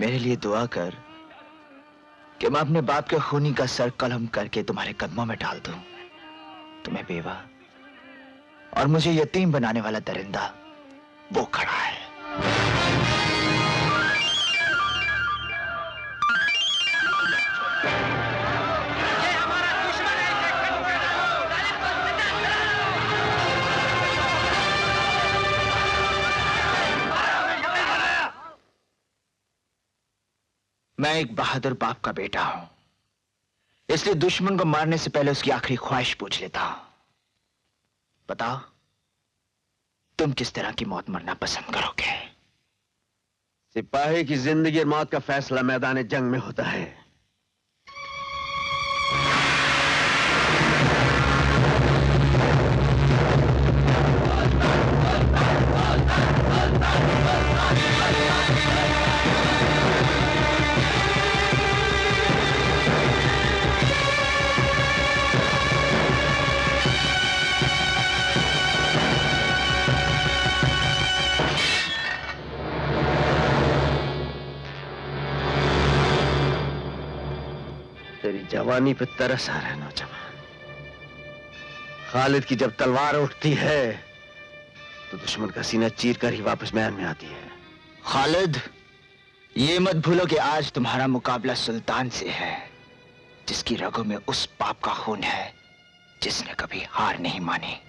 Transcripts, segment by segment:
मेरे लिए दुआ कर कि मैं अपने बाप के खूनी का सर कलम करके तुम्हारे कदमों में डाल दूं। तुम्हें बेवा और मुझे यतीम बनाने वाला दरिंदा वो खड़ा है। मैं एक बहादुर बाप का बेटा हूं, इसलिए दुश्मन को मारने से पहले उसकी आखिरी ख्वाहिश पूछ लेता हूं। बताओ, तुम किस तरह की मौत मरना पसंद करोगे? सिपाही की जिंदगी और मौत का फैसला मैदान जंग में होता है। तेरी जवानी पे तरस आ रहा है नौजवान। खालिद की जब तलवार उठती है तो दुश्मन का सीना चीर कर ही वापस मैदान में आती है। खालिद, ये मत भूलो कि आज तुम्हारा मुकाबला सुल्तान से है, जिसकी रगों में उस पाप का खून है जिसने कभी हार नहीं मानी।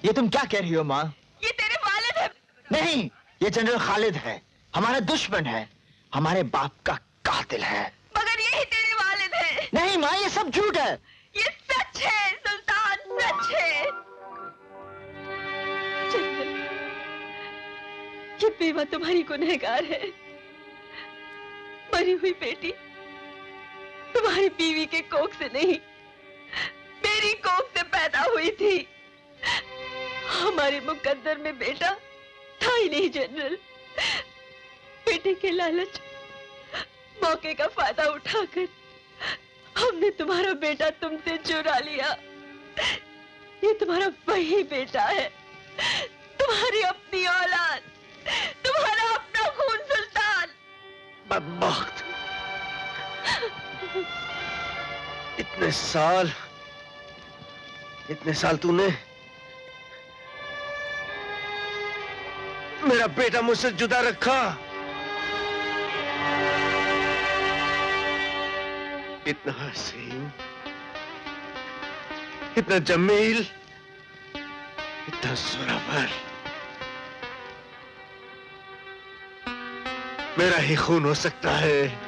ये तुम क्या कह रही हो माँ? ये तेरे वालिद है। नहीं, ये जनरल खालिद है, हमारा दुश्मन है, हमारे बाप का कातिल है। मगर यही तेरे वालिद है। नहीं माँ, ये सब झूठ है। ये सच है सुल्तान, सच है। ये बेवा तुम्हारी गुनहगार है। मरी हुई बेटी तुम्हारी बीवी के कोख से नहीं, मेरी कोख से पैदा हुई थी। हमारे मुकद्दर में बेटा था ही नहीं जनरल। बेटे के लालच, मौके का फायदा उठाकर हमने तुम्हारा बेटा तुमसे चुरा लिया। ये तुम्हारा वही बेटा है, तुम्हारी अपनी औलाद, तुम्हारा अपना खून सुल्तान। बदबख्त! इतने साल तूने मेरा बेटा मुझसे जुदा रखा। इतना हसीन, इतना जमील, इतना सुरवर, मेरा ही खून हो सकता है,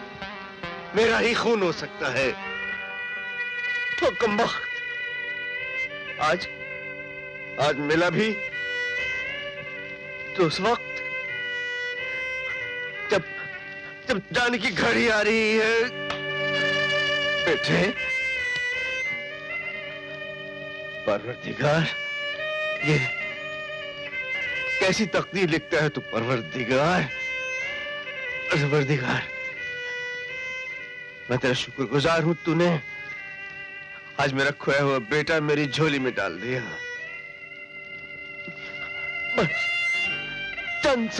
मेरा ही खून हो सकता है। तो कमबख्त आज मिला भी तो उस वक्त जब जाने की घड़ी आ रही है। बेटे, परवरदिगार, ये कैसी तकदीर लिखता है तू परवरदिगार। परवरदिगार, मैं तेरा शुक्रगुजार हूं, तूने आज मेरा खोया हुआ बेटा मेरी झोली में डाल दिया। बस चंद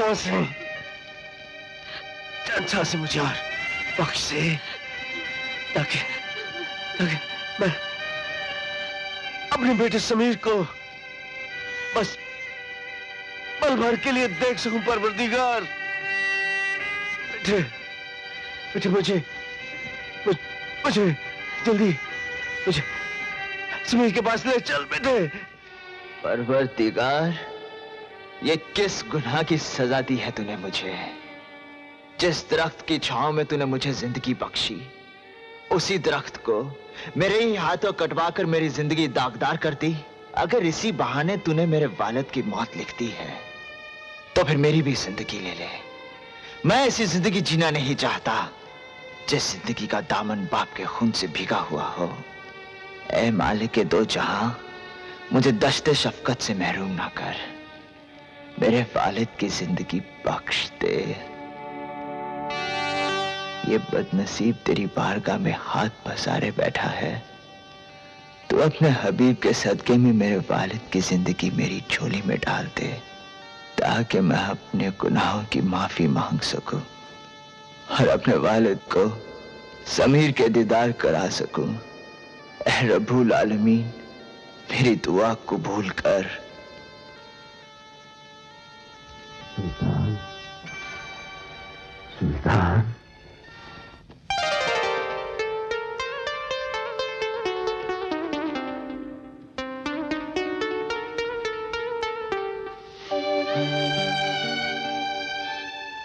सांसें मुझे और बख्श दे, ताकि मैं अपने बेटे समीर को बस पल भर के लिए देख सकूं। परवरदिगार, बेटे मुझे जल्दी मुझे समीर के पास ले चल बेटे। परवरदिगार, ये किस गुनाह की सजा दी है तूने मुझे? जिस दरख्त की छांव में तूने मुझे जिंदगी बख्शी, उसी दरख्त को मेरे ही हाथों कटवाकर मेरी जिंदगी दागदार कर दी। अगर इसी बहाने तूने मेरे वालिद की मौत लिख दी है, तो फिर मेरी भी जिंदगी ले ले। मैं ऐसी जिंदगी जीना नहीं चाहता जिस जिंदगी का दामन बाप के खून से भीगा हुआ हो। ऐ मालिक के दो जहां, मुझे दश्ते शफकत से महरूम ना कर, मेरे वालिद की जिंदगी बख्श दे। ये बदनसीब तेरी बारगाह में हाथ पसारे बैठा है। तू अपने हबीब के सदके में मेरे वालिद की जिंदगी मेरी झोली में डाल दे, ताकि मैं अपने गुनाहों की माफी मांग सकूं और अपने वालिद को समीर के दीदार करा सकूं। ऐ रब्बुल आलमीन, मेरी दुआ कबूल कर। सुल्तान, सुल्तान।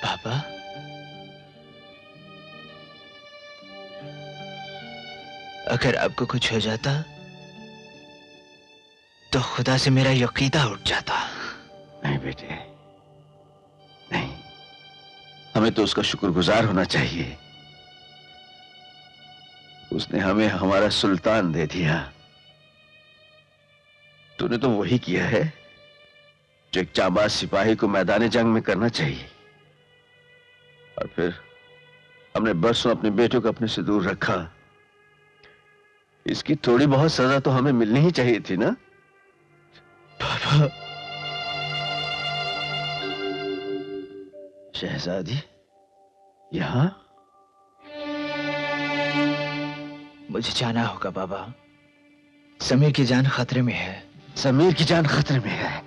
पापा, अगर आपको कुछ हो जाता तो खुदा से मेरा यकीदा उठ जाता। नहीं बेटे, नहीं, हमें तो उसका शुक्रगुजार होना चाहिए। उसने हमें हमारा सुल्तान दे दिया। तूने तो वही किया है जो एक जाबाज सिपाही को मैदान जंग में करना चाहिए, और फिर हमने बरसों अपने बेटों को अपने से दूर रखा। इसकी थोड़ी बहुत सजा तो हमें मिलनी ही चाहिए थी ना? पापा, शहजादी यहां? मुझे जाना होगा बाबा। समीर की जान खतरे में है। समीर की जान खतरे में है?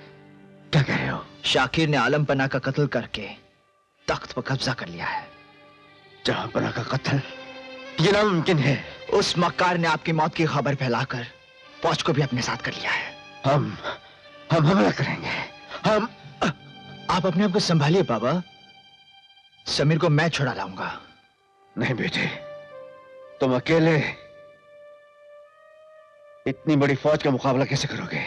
क्या कह रहे हो? शाकिर ने आलम पन्ना का कत्ल करके तख्त पर कब्जा कर लिया है। जहां पन्ना का कत्ल? ये नामुमकिन है। उस मक्कार ने आपकी मौत की खबर फैलाकर फौज को भी अपने साथ कर लिया है। हम हमला करेंगे। आप अपने आप को संभालिए बाबा। समीर को मैं छुड़ा लाऊंगा। नहीं बेटे, तुम अकेले इतनी बड़ी फौज का मुकाबला कैसे करोगे?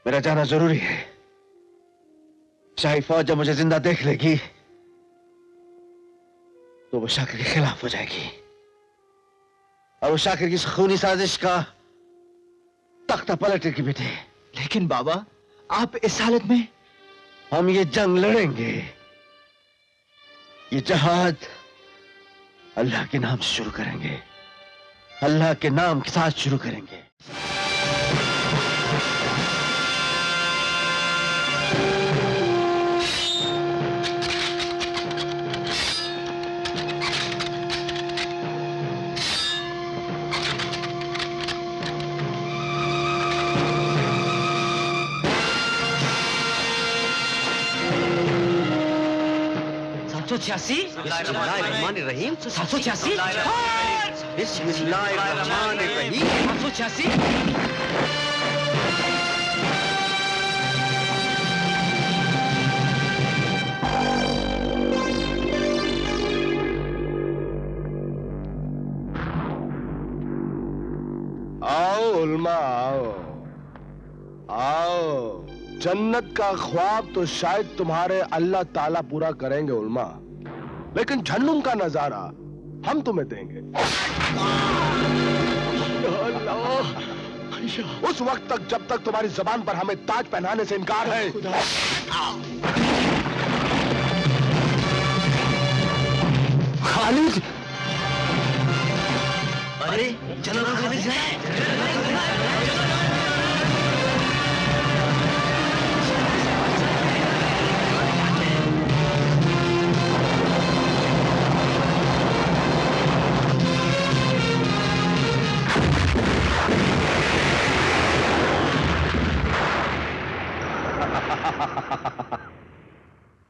मेरा जाना जरूरी है। शाही फौज जब मुझे जिंदा देख लेगी तो वो शाकिर के खिलाफ हो जाएगी, और वो शाकिर की खूनी साजिश का तख्ता पलटेगी बेटे। लेकिन बाबा, आप इस हालत में? हम ये जंग लड़ेंगे, ये जहाद अल्लाह के नाम से शुरू करेंगे, अल्लाह के नाम के साथ शुरू करेंगे। छियासी बिस्मिल्लाहिर्रहमानिर्रहीम 786 बिस्मिल्लाहिर्रहमानिर्रहीम 786 आओ उल्मा आओ आओ। जन्नत का ख्वाब तो शायद तुम्हारे अल्लाह ताला पूरा करेंगे उल्मा, लेकिन जहन्नुम का नजारा हम तुम्हें देंगे। उस वक्त तक जब तक तुम्हारी जबान पर हमें ताज पहनाने से इनकार है। खालिद, अरे चलो ना खालिद से।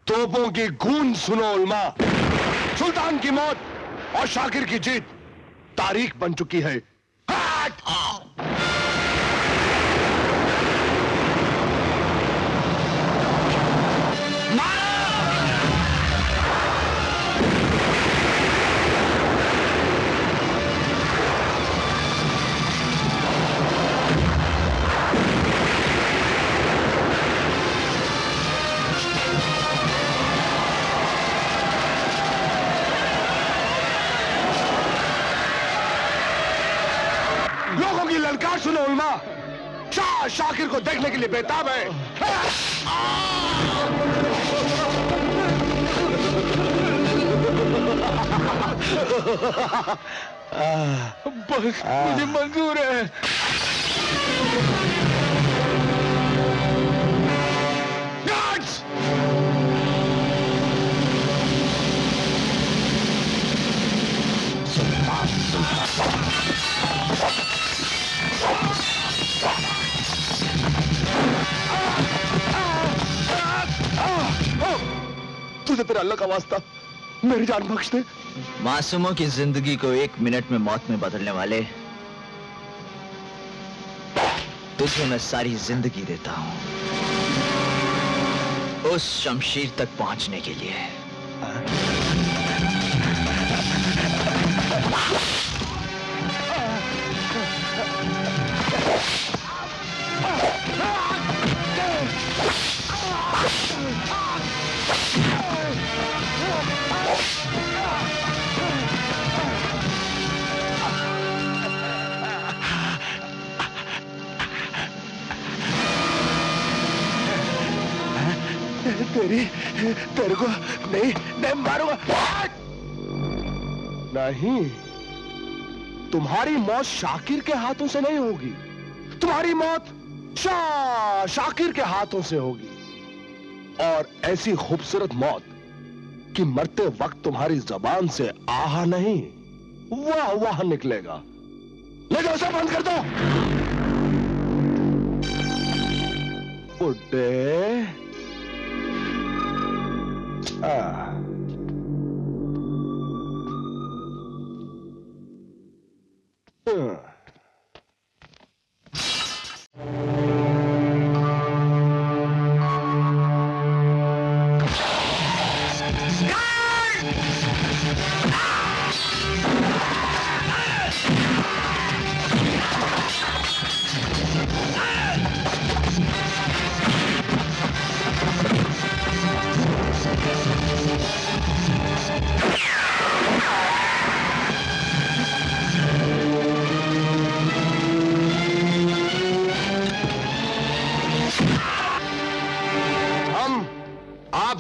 तोपों की गूंज सुनो उल्मा। सुल्तान की मौत और शाकिर की जीत तारीख बन चुकी है। लोगों की ललकार सुनो उल्मा। शाह शाकिर को देखने के लिए बेताब है। बस मुझे मंजूर है। तुझे तेरे अल्लाह का वास्ता मेरी जान बख्श दे। मासूमों की जिंदगी को 1 मिनट में मौत में बदलने वाले तुझे मैं सारी जिंदगी देता हूं, उस शमशीर तक पहुंचने के लिए। तेरे को नहीं मारूंगा। नहीं, तुम्हारी मौत शाकिर के हाथों से नहीं होगी। तुम्हारी मौत शाकिर के हाथों से होगी, और ऐसी खूबसूरत मौत कि मरते वक्त तुम्हारी जबान से आहा नहीं वाह वाह निकलेगा। ले जाओ, सब बंद कर दो। बुड्ढे,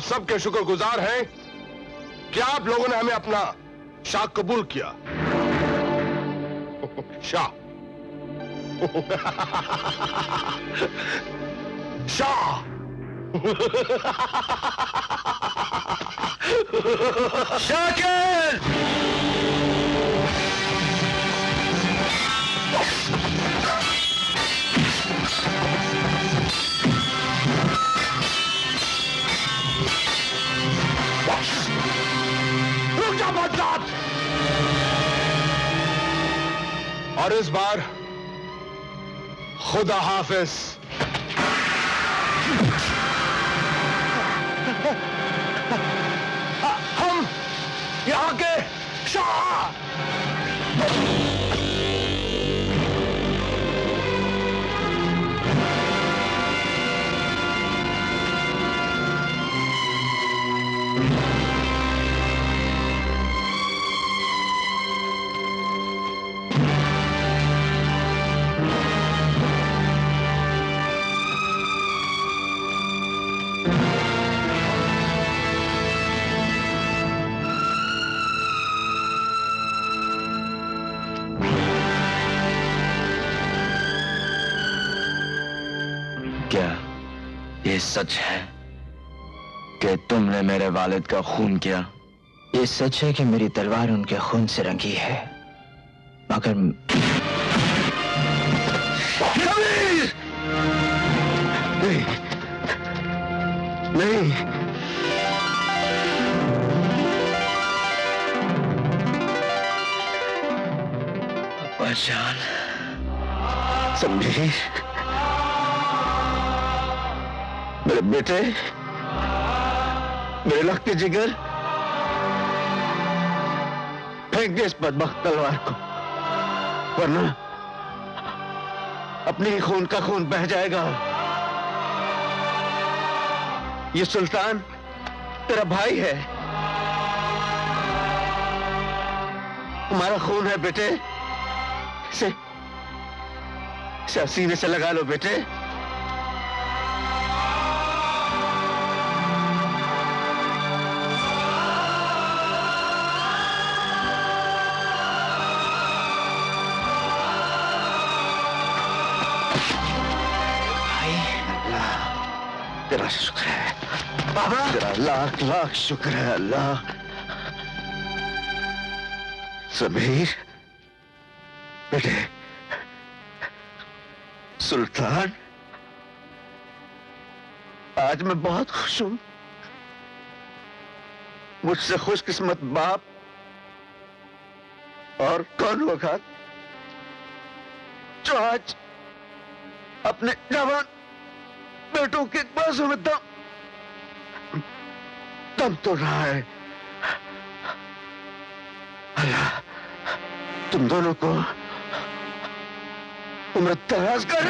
सबके शुक्रगुजार हैं कि आप लोगों ने हमें अपना शाह कबूल किया। शाह शाह शाकिर! रुक जा बदलात! और इस बार खुदा हाफिज। हम यहाँ के शाह। क्या ये सच है कि तुमने मेरे वालिद का खून किया? ये सच है कि मेरी तलवार उनके खून से रंगी है, मगर नहीं, नहीं, पहचान समझी? मेरे बेटे, मेरे लगते जिगर, फेंक दे इस बदबख्त तलवार को, वरना अपने ही खून का खून बह जाएगा। ये सुल्तान तेरा भाई है, हमारा खून है बेटे। इसे सीने से लगा लो बेटे। तेरा शुक्र है बाबा, तेरा लाख लाख शुक्र है अल्लाह। समीर बेटे, सुल्तान, आज मैं बहुत खुश हूं। मुझसे खुशकिस्मत बाप और कौन होगा जो आज अपने जवान बेटों के बाजू में दम तो रहा है। अल्लाह तुम दोनों को उम्र दराज कर।